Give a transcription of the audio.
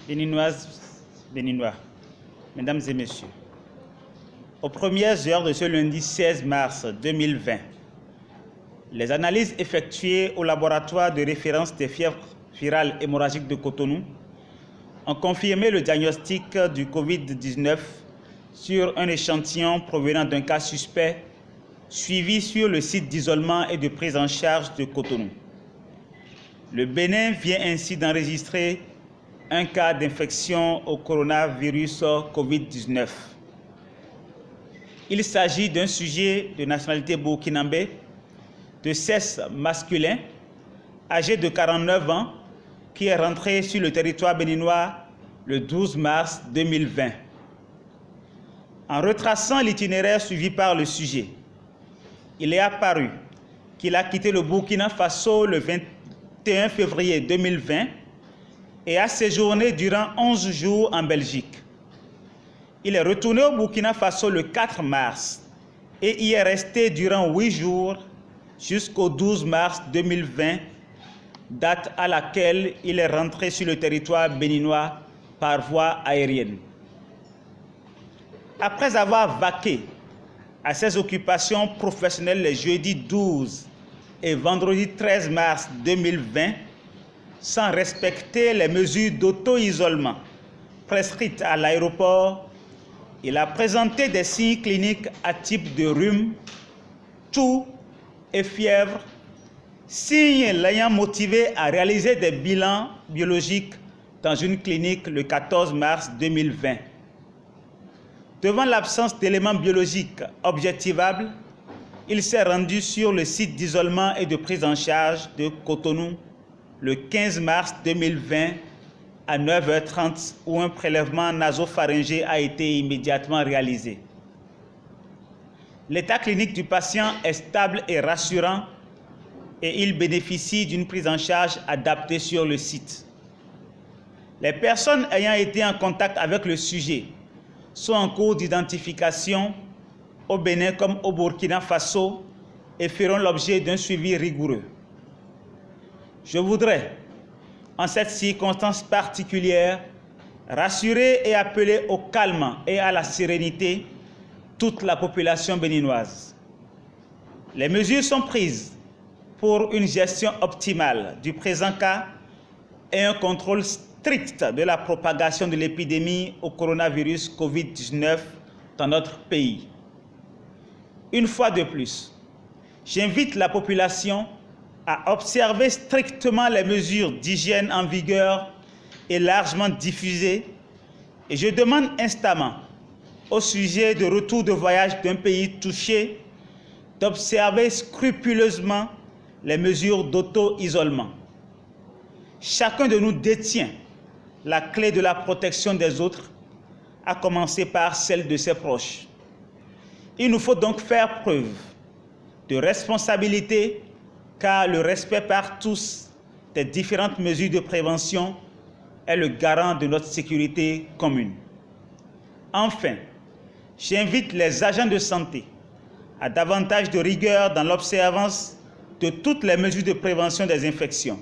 Béninoises, Béninois, Mesdames et Messieurs, aux premières heures de ce lundi 16 mars 2020, les analyses effectuées au laboratoire de référence des fièvres virales hémorragiques de Cotonou ont confirmé le diagnostic du Covid-19 sur un échantillon provenant d'un cas suspect suivi sur le site d'isolement et de prise en charge de Cotonou. Le Bénin vient ainsi d'enregistrer un cas d'infection au coronavirus Covid-19. Il s'agit d'un sujet de nationalité burkinabé, de sexe masculin, âgé de 49 ans, qui est rentré sur le territoire béninois le 12 mars 2020. En retraçant l'itinéraire suivi par le sujet, il est apparu qu'il a quitté le Burkina Faso le 21 février 2020 et a séjourné durant 11 jours en Belgique. Il est retourné au Burkina Faso le 4 mars et y est resté durant 8 jours jusqu'au 12 mars 2020, date à laquelle il est rentré sur le territoire béninois par voie aérienne. Après avoir vaqué à ses occupations professionnelles les jeudis 12 et vendredi 13 mars 2020, sans respecter les mesures d'auto-isolement prescrites à l'aéroport, il a présenté des signes cliniques atypiques de rhume, toux et fièvre, signes l'ayant motivé à réaliser des bilans biologiques dans une clinique le 14 mars 2020. Devant l'absence d'éléments biologiques objectivables, il s'est rendu sur le site d'isolement et de prise en charge de Cotonou le 15 mars 2020 à 9h30 où un prélèvement nasopharyngé a été immédiatement réalisé. L'état clinique du patient est stable et rassurant et il bénéficie d'une prise en charge adaptée sur le site. Les personnes ayant été en contact avec le sujet sont en cours d'identification au Bénin comme au Burkina Faso et feront l'objet d'un suivi rigoureux. Je voudrais, en cette circonstance particulière, rassurer et appeler au calme et à la sérénité toute la population béninoise. Les mesures sont prises pour une gestion optimale du présent cas et un contrôle strict de la propagation de l'épidémie au coronavirus Covid-19 dans notre pays. Une fois de plus, j'invite la population à observer strictement les mesures d'hygiène en vigueur et largement diffusées, et je demande instamment au sujet de retour de voyage d'un pays touché d'observer scrupuleusement les mesures d'auto-isolement. Chacun de nous détient la clé de la protection des autres, à commencer par celle de ses proches. Il nous faut donc faire preuve de responsabilité, car le respect par tous des différentes mesures de prévention est le garant de notre sécurité commune. Enfin, j'invite les agents de santé à davantage de rigueur dans l'observance de toutes les mesures de prévention des infections.